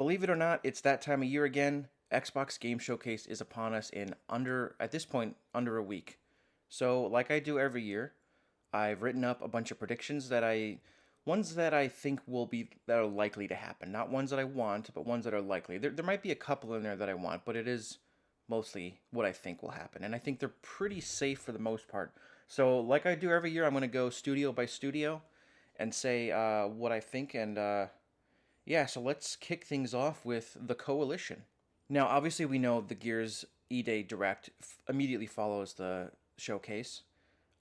Believe it or not, it's that time of year again. Xbox Game Showcase is upon us in at this point, under a week. So, like I do every year, I've written up a bunch of predictions ones that I think that are likely to happen. Not ones that I want, but ones that are likely. There might be a couple in there that I want, but it is mostly what I think will happen. And I think they're pretty safe for the most part. So, like I do every year, I'm going to go studio by studio and say what I think. And yeah, so let's kick things off with the Coalition. Now, obviously, we know the Gears E-Day Direct immediately follows the showcase.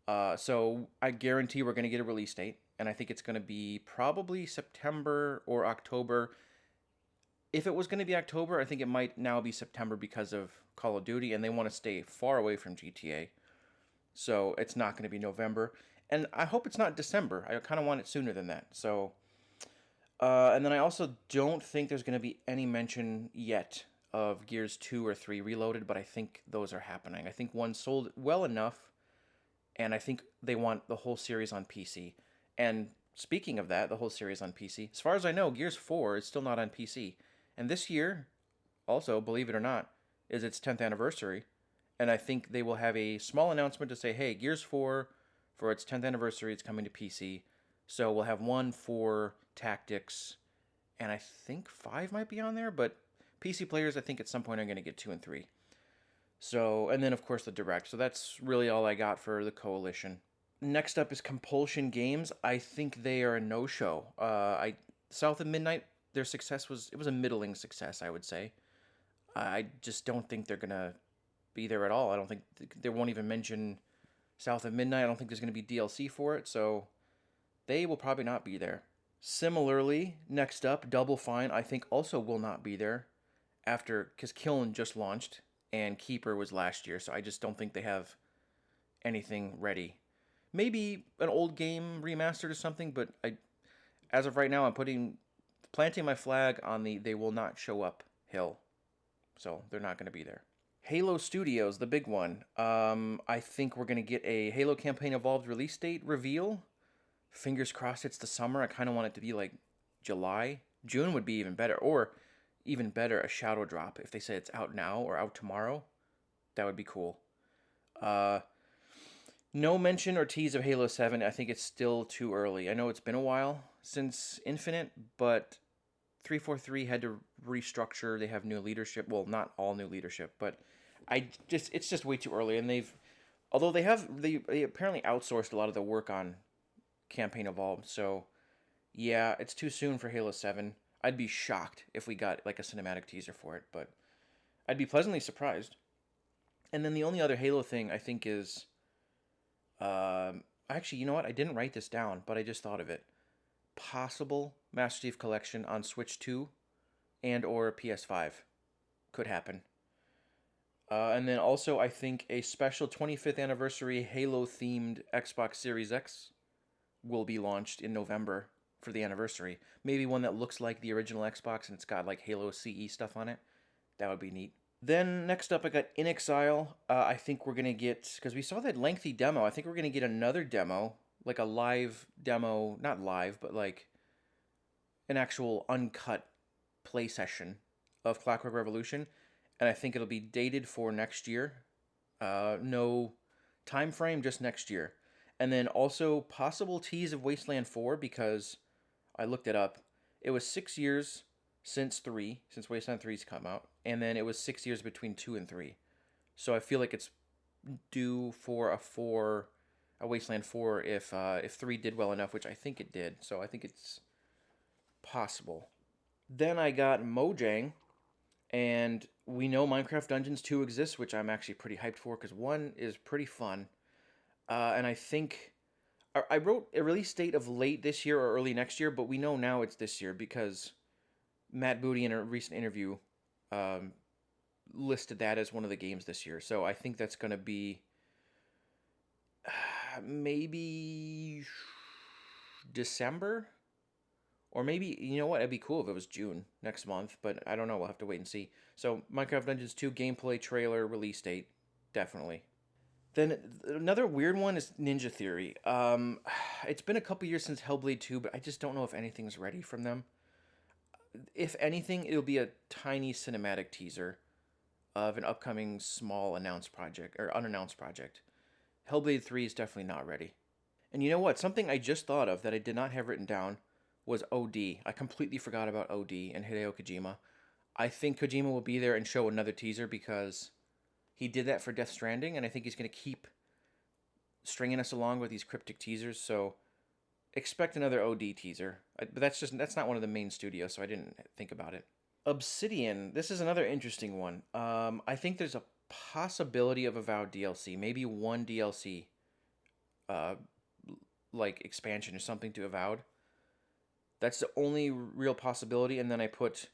So I guarantee we're going to get a release date, and I think it's going to be probably September or October. If it was going to be October, I think it might now be September because of Call of Duty, and they want to stay far away from GTA. So it's not going to be November. And I hope it's not December. I kind of want it sooner than that. So, and then I also don't think there's going to be any mention yet of Gears 2 or 3 Reloaded, but I think those are happening. I think one sold well enough, and I think they want the whole series on PC. And speaking of that, the whole series on PC, as far as I know, Gears 4 is still not on PC. And this year, also, believe it or not, is its 10th anniversary. And I think they will have a small announcement to say, hey, Gears 4, for its 10th anniversary, it's coming to PC. So we'll have one for Tactics, and I think 5 might be on there, but PC players, I think at some point are going to get 2 and 3. So, and then of course the Direct. So that's really all I got for the Coalition. Next up is Compulsion Games. I think they are a no-show. South of Midnight, their success was a middling success, I would say. I just don't think they're gonna be there at all. I don't think they won't even mention South of Midnight. I don't think there's gonna be DLC for it, so they will probably not be there. Similarly, next up, Double Fine, I think also will not be there because Kiln just launched and Keeper was last year, so I just don't think they have anything ready. Maybe an old game remastered or something, but as of right now, planting my flag on the they will not show up hill, so they're not going to be there. Halo Studios, the big one. I think we're going to get a Halo Campaign Evolved release date reveal. Fingers crossed it's the summer. I kind of want it to be like July. June would be even better, or even better, a shadow drop. If they say it's out now or out tomorrow, that would be cool. No mention or tease of Halo 7. I think it's still too early. I know it's been a while since Infinite, but 343 had to restructure. They have new leadership. Well, not all new leadership, but it's just way too early. And although they apparently outsourced a lot of the work on Campaign Evolved. So yeah, it's too soon for Halo 7. I'd be shocked if we got like a cinematic teaser for it, but I'd be pleasantly surprised. And then the only other Halo thing I think is, actually, you know what? I didn't write this down, but I just thought of it. Possible Master Chief Collection on Switch 2 and or PS5 could happen. And then also, I think a special 25th anniversary Halo themed Xbox Series X will be launched in November for the anniversary. Maybe one that looks like the original Xbox and it's got like Halo CE stuff on it. That would be neat. Then next up, I got inXile. I think we're gonna get, because we saw that lengthy demo. I think we're gonna get another demo, like a live demo, not live, but like an actual uncut play session of Clockwork Revolution, and I think it'll be dated for next year. No time frame, just next year. And then also possible tease of Wasteland 4, because I looked it up. It was 6 years since Wasteland 3's come out, and then it was 6 years between 2 and 3. So I feel like it's due for a Wasteland 4 if 3 did well enough, which I think it did. So I think it's possible. Then I got Mojang, and we know Minecraft Dungeons 2 exists, which I'm actually pretty hyped for because 1 is pretty fun. And I think I wrote a release date of late this year or early next year, but we know now it's this year because Matt Booty in a recent interview listed that as one of the games this year. So I think that's going to be maybe December. Or maybe, you know what, it'd be cool if it was June next month, but I don't know, we'll have to wait and see. So, Minecraft Dungeons 2 gameplay trailer release date, definitely. Then another weird one is Ninja Theory. It's been a couple years since Hellblade 2, but I just don't know if anything's ready from them. if anything, it'll be a tiny cinematic teaser of an upcoming small announced project or unannounced project. Hellblade 3 is definitely not ready. And you know what? Something I just thought of that I did not have written down was OD. I completely forgot about OD and Hideo Kojima. I think Kojima will be there and show another teaser because he did that for Death Stranding, and I think he's going to keep stringing us along with these cryptic teasers. So expect another OD teaser. But that's not one of the main studios, so I didn't think about it. Obsidian. This is another interesting one. I think there's a possibility of Avowed DLC, maybe one DLC, uh, like expansion or something to Avowed. That's the only real possibility. And then I put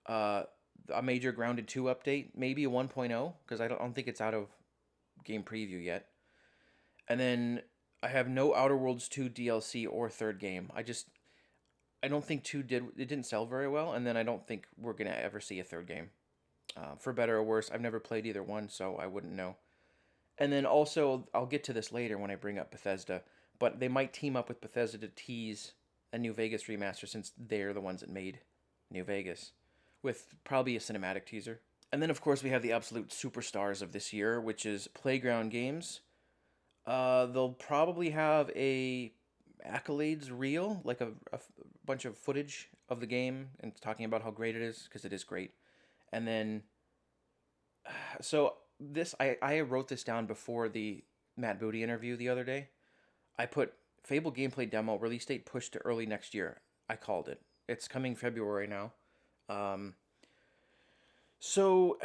uh, a major Grounded 2 update, maybe a 1.0, because I don't think it's out of game preview yet. And then I have no Outer Worlds 2 DLC or third game. I don't think 2 didn't sell very well, and then I don't think we're going to ever see a third game. For better or worse, I've never played either one, so I wouldn't know. And then also, I'll get to this later when I bring up Bethesda, but they might team up with Bethesda to tease a New Vegas remaster since they're the ones that made New Vegas, with probably a cinematic teaser. And then, of course, we have the absolute superstars of this year, which is Playground Games. They'll probably have a accolades reel, like a bunch of footage of the game and talking about how great it is, because it is great. And then, so I wrote this down before the Matt Booty interview the other day. I put Fable gameplay demo release date pushed to early next year. I called it. It's coming February now. Um, so,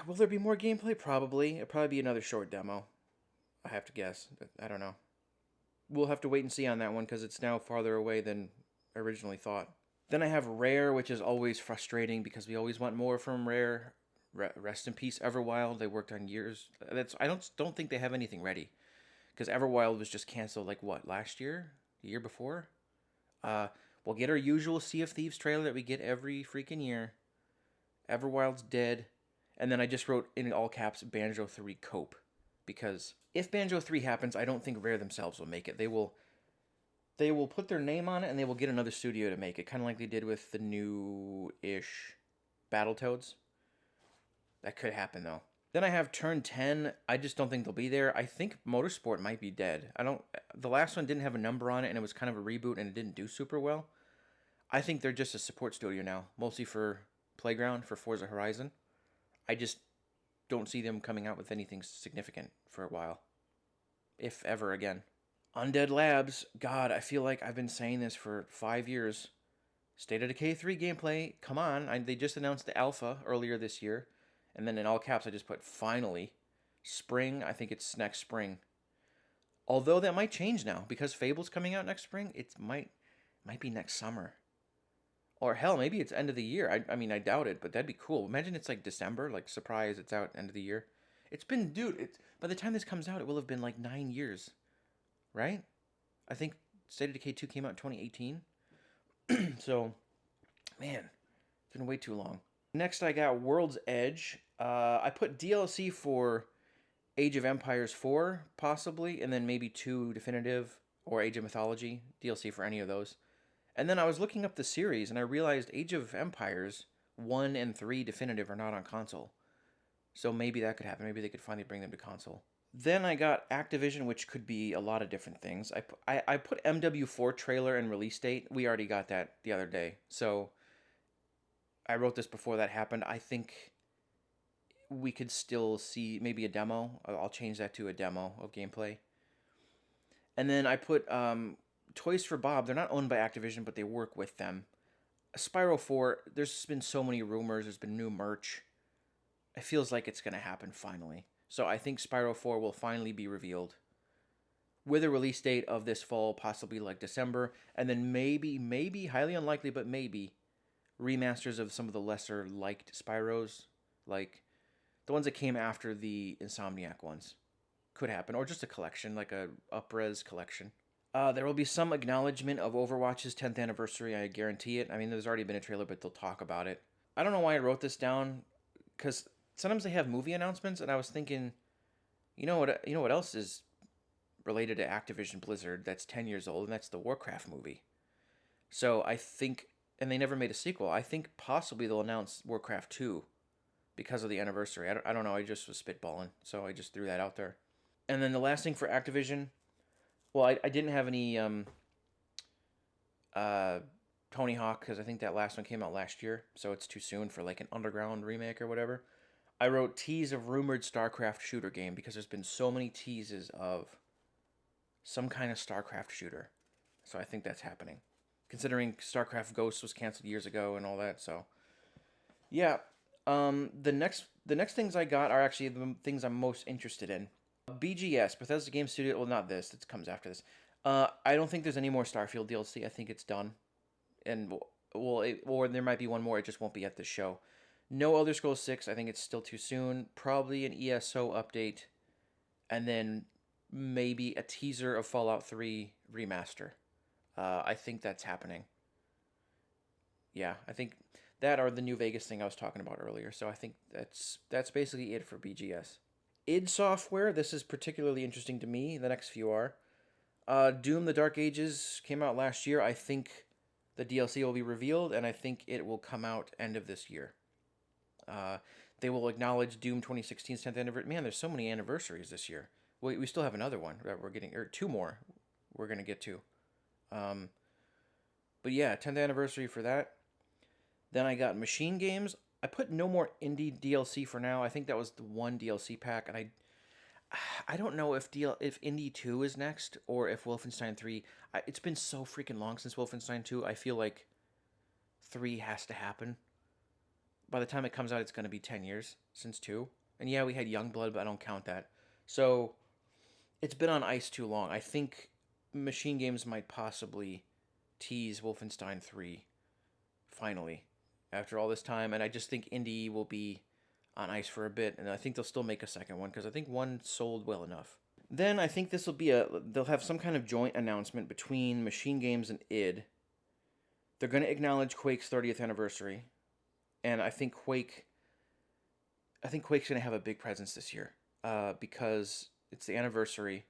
will there be more gameplay? Probably. It'll probably be another short demo. I have to guess. I don't know. We'll have to wait and see on that one because it's now farther away than originally thought. Then I have Rare, which is always frustrating because we always want more from Rare. Rest in peace, Everwild. They worked on years. I don't think they have anything ready because Everwild was just canceled like what, last year, the year before. We'll get our usual Sea of Thieves trailer that we get every freaking year. Everwild's dead, and then I just wrote in all caps Banjo 3 Cope, because if Banjo 3 happens, I don't think Rare themselves will make it. They will put their name on it and they will get another studio to make it, kind of like they did with the new-ish Battletoads. That could happen though. Then I have Turn 10. I just don't think they'll be there. I think Motorsport might be dead. The last one didn't have a number on it and it was kind of a reboot and it didn't do super well. I think they're just a support studio now, mostly for Playground, for Forza Horizon. I just don't see them coming out with anything significant for a while, if ever again. Undead Labs, God, I feel like I've been saying this for 5 years. State of Decay 3 gameplay, come on. They just announced the alpha earlier this year. And then in all caps, I just put finally. Spring, I think it's next spring. Although that might change now because Fable's coming out next spring. It might be next summer. Or hell, maybe it's end of the year. I mean, I doubt it, but that'd be cool. Imagine it's like December, like surprise, it's out end of the year. By the time this comes out, it will have been like 9 years, right? I think State of Decay 2 came out in 2018. So, man, it's been way too long. Next, I got World's Edge. I put DLC for Age of Empires 4, possibly, and then maybe 2 Definitive or Age of Mythology, DLC for any of those. And then I was looking up the series, and I realized Age of Empires 1 and 3 Definitive are not on console. So maybe that could happen. Maybe they could finally bring them to console. Then I got Activision, which could be a lot of different things. I put MW4 trailer and release date. We already got that the other day. So I wrote this before that happened. I think we could still see maybe a demo. I'll change that to a demo of gameplay. And then I put Toys for Bob. They're not owned by Activision, but they work with them. Spyro 4, there's been so many rumors. There's been new merch. It feels like it's going to happen finally. So I think Spyro 4 will finally be revealed with a release date of this fall, possibly like December. And then maybe, highly unlikely, but maybe, remasters of some of the lesser liked Spyros, like the ones that came after the Insomniac ones. Could happen. Or just a collection, like a up-res collection. There will be some acknowledgement of Overwatch's 10th anniversary, I guarantee it. I mean, there's already been a trailer, but they'll talk about it. I don't know why I wrote this down, because sometimes they have movie announcements, and I was thinking, you know what else is related to Activision Blizzard that's 10 years old, and that's the Warcraft movie. So I think and they never made a sequel. I think possibly they'll announce Warcraft 2 because of the anniversary. I don't know. I just was spitballing, so I just threw that out there. And then the last thing for Activision, well, I didn't have any uh, Tony Hawk because I think that last one came out last year, so it's too soon for like an Underground remake or whatever. I wrote tease of rumored StarCraft shooter game because there's been so many teases of some kind of StarCraft shooter. So I think that's happening. Considering StarCraft Ghosts was canceled years ago and all that, so yeah. The next things I got are actually the things I'm most interested in. BGS, Bethesda Game Studio. Well, not this. This comes after this. I don't think there's any more Starfield DLC. I think it's done, and or there might be one more. It just won't be at this show. No Elder Scrolls 6. I think it's still too soon. Probably an ESO update, and then maybe a teaser of Fallout 3 remaster. I think that's happening. Yeah, I think that or the New Vegas thing I was talking about earlier. So I think that's basically it for BGS. id Software. This is particularly interesting to me. The next few are Doom: The Dark Ages came out last year. I think the DLC will be revealed, and I think it will come out end of this year. Uh, they will acknowledge Doom 2016's 10th anniversary. Man, there's so many anniversaries this year. We still have another one that we're getting, or two more we're going to get to. Um, but yeah, 10th anniversary for that. Then I got Machine Games. I put no more indie DLC for now. I think that was the one DLC pack, and I don't know if Indie 2 is next or if Wolfenstein 3. It's been so freaking long since Wolfenstein 2. I feel like 3 has to happen. By the time it comes out, it's going to be 10 years since 2. And yeah, we had Youngblood, but I don't count that. So it's been on ice too long. I think Machine Games might possibly tease Wolfenstein 3 finally after all this time. And I just think Indie will be on ice for a bit. And I think they'll still make a second one because I think one sold well enough. Then I think this will be they'll have some kind of joint announcement between Machine Games and id. They're going to acknowledge Quake's 30th anniversary. And I think Quake's going to have a big presence this year because it's the anniversary.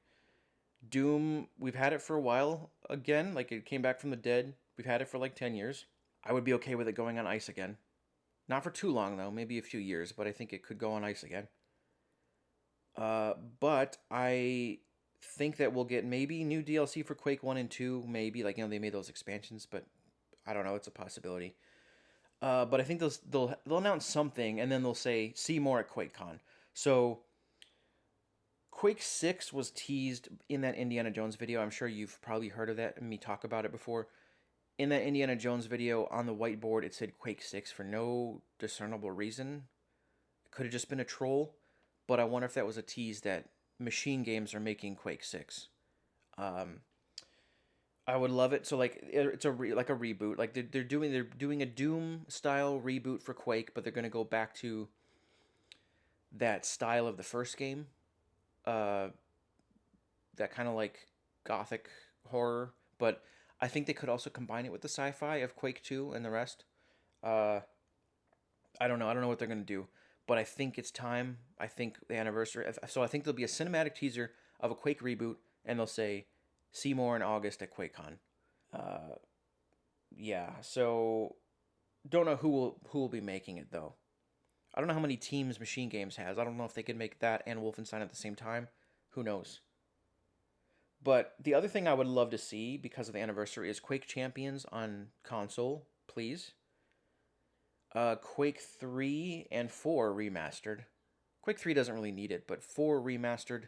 Doom, we've had it for a while again. Like, it came back from the dead. We've had it for like 10 years. I would be okay with it going on ice again. Not for too long, though. Maybe a few years, but I think it could go on ice again. But I think that we'll get maybe new DLC for Quake 1 and 2. Maybe, like, they made those expansions, but I don't know. It's a possibility. But I think they'll announce something, and then they'll say, see more at QuakeCon. So Quake 6 was teased in that Indiana Jones video. I'm sure you've probably heard of that and me talk about it before. In that Indiana Jones video, on the whiteboard, it said Quake 6 for no discernible reason. It could have just been a troll, but I wonder if that was a tease that Machine Games are making Quake 6. I would love it. So like it's like a reboot. Like they're doing a Doom style reboot for Quake, but they're going to go back to that style of the first game. That kind of like gothic horror, but I think they could also combine it with the sci-fi of Quake 2 and the rest. I don't know. I don't know what they're going to do, but I think it's time. I think the anniversary. So I think there'll be a cinematic teaser of a Quake reboot, and they'll say, see more in August at QuakeCon. Yeah, so don't know who will be making it though. I don't know how many teams Machine Games has. I don't know if they could make that and Wolfenstein at the same time. Who knows? But the other thing I would love to see because of the anniversary is Quake Champions on console, please. Quake 3 and 4 remastered. Quake 3 doesn't really need it, but 4 remastered.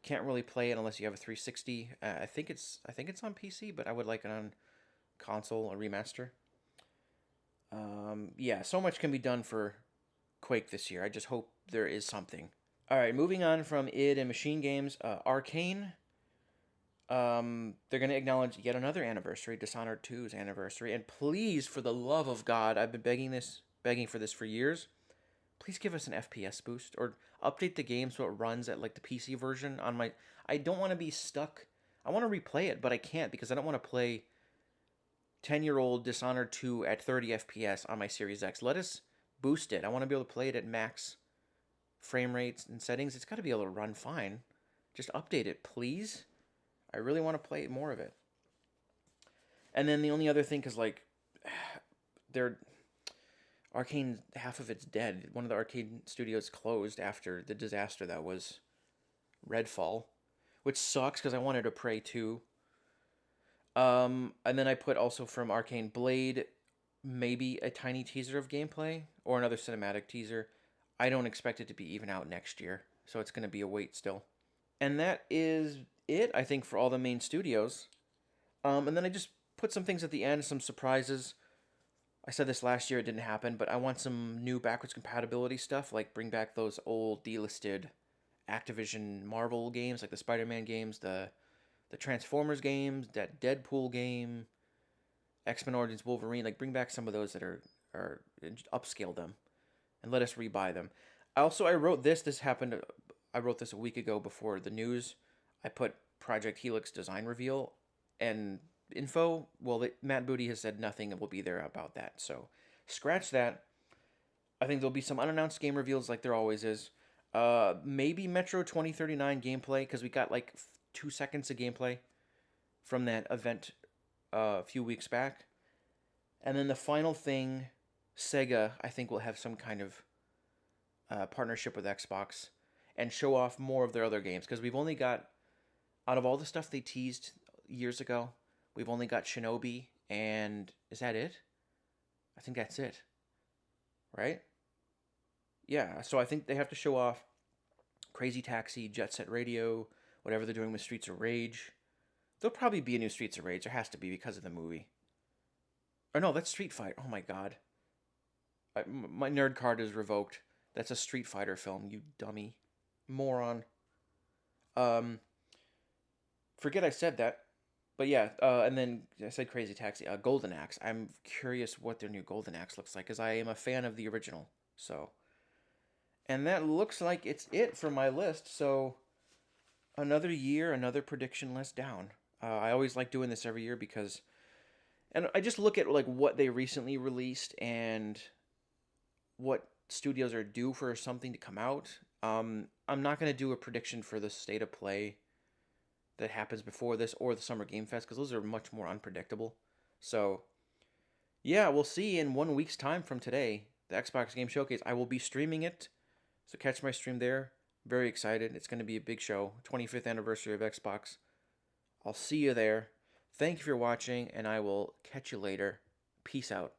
Can't really play it unless you have a 360. I think it's on PC, but I would like it on console, a remaster. Yeah, so much can be done for Quake this year. I just hope there is something. All right, moving on from id and Machine Games, Arcane. They're going to acknowledge yet another anniversary, Dishonored 2's anniversary. And please, for the love of God, I've been begging for this for years. Please give us an FPS boost or update the game so it runs at like the PC version on my. I don't want to be stuck. I want to replay it, but I can't because I don't want to play 10-year-old Dishonored 2 at 30 FPS on my Series X. Let us boost it. I want to be able to play it at max frame rates and settings. It's got to be able to run fine. Just update it, please. I really want to play more of it. And then the only other thing, because like they're Arcane, half of it's dead. One of the Arcane studios closed after the disaster that was Redfall, which sucks because I wanted to Prey 2. And then I put also from Arcane Blade, maybe a tiny teaser of gameplay or another cinematic teaser. I don't expect it to be even out next year, so it's going to be a wait still. And that is it, I think, for all the main studios. And then I just put some things at the end, some surprises. I said this last year, it didn't happen, but I want some new backwards compatibility stuff, like bring back those old delisted Activision Marvel games, like the Spider-Man games, the Transformers games, that Deadpool game, X-Men Origins Wolverine. Like bring back some of those that are upscale them, and let us rebuy them. Also, I wrote this. This happened. I wrote this a week ago before the news. I put Project Helix design reveal and info. Well, Matt Booty has said nothing will be there about that. So scratch that. I think there'll be some unannounced game reveals like there always is. Maybe Metro 2039 gameplay because we got like 2 seconds of gameplay from that event a few weeks back. And then the final thing, Sega, I think will have some kind of partnership with Xbox and show off more of their other games because we've only got, out of all the stuff they teased years ago, we've only got Shinobi and is that it? I think that's it. Right? Yeah, so I think they have to show off Crazy Taxi, Jet Set Radio, whatever they're doing with Streets of Rage. There'll probably be a new Streets of Rage. There has to be because of the movie. Or no, that's Street Fighter. Oh my god. My nerd card is revoked. That's a Street Fighter film, you dummy. Moron. Um, Forget I said that. But yeah, and then I said Crazy Taxi. Golden Axe. I'm curious what their new Golden Axe looks like because I am a fan of the original. So, and that looks like it's it for my list. So, another year, another prediction list down. I always like doing this every year because, and I just look at like what they recently released and what studios are due for something to come out. I'm not gonna do a prediction for the state of play that happens before this or the Summer Game Fest because those are much more unpredictable. So yeah, we'll see in 1 week's time from today, the Xbox Game Showcase. I will be streaming it, so catch my stream there. Very excited. It's going to be a big show. 25th anniversary of Xbox. I'll see you there. Thank you for watching, and I will catch you later. Peace out.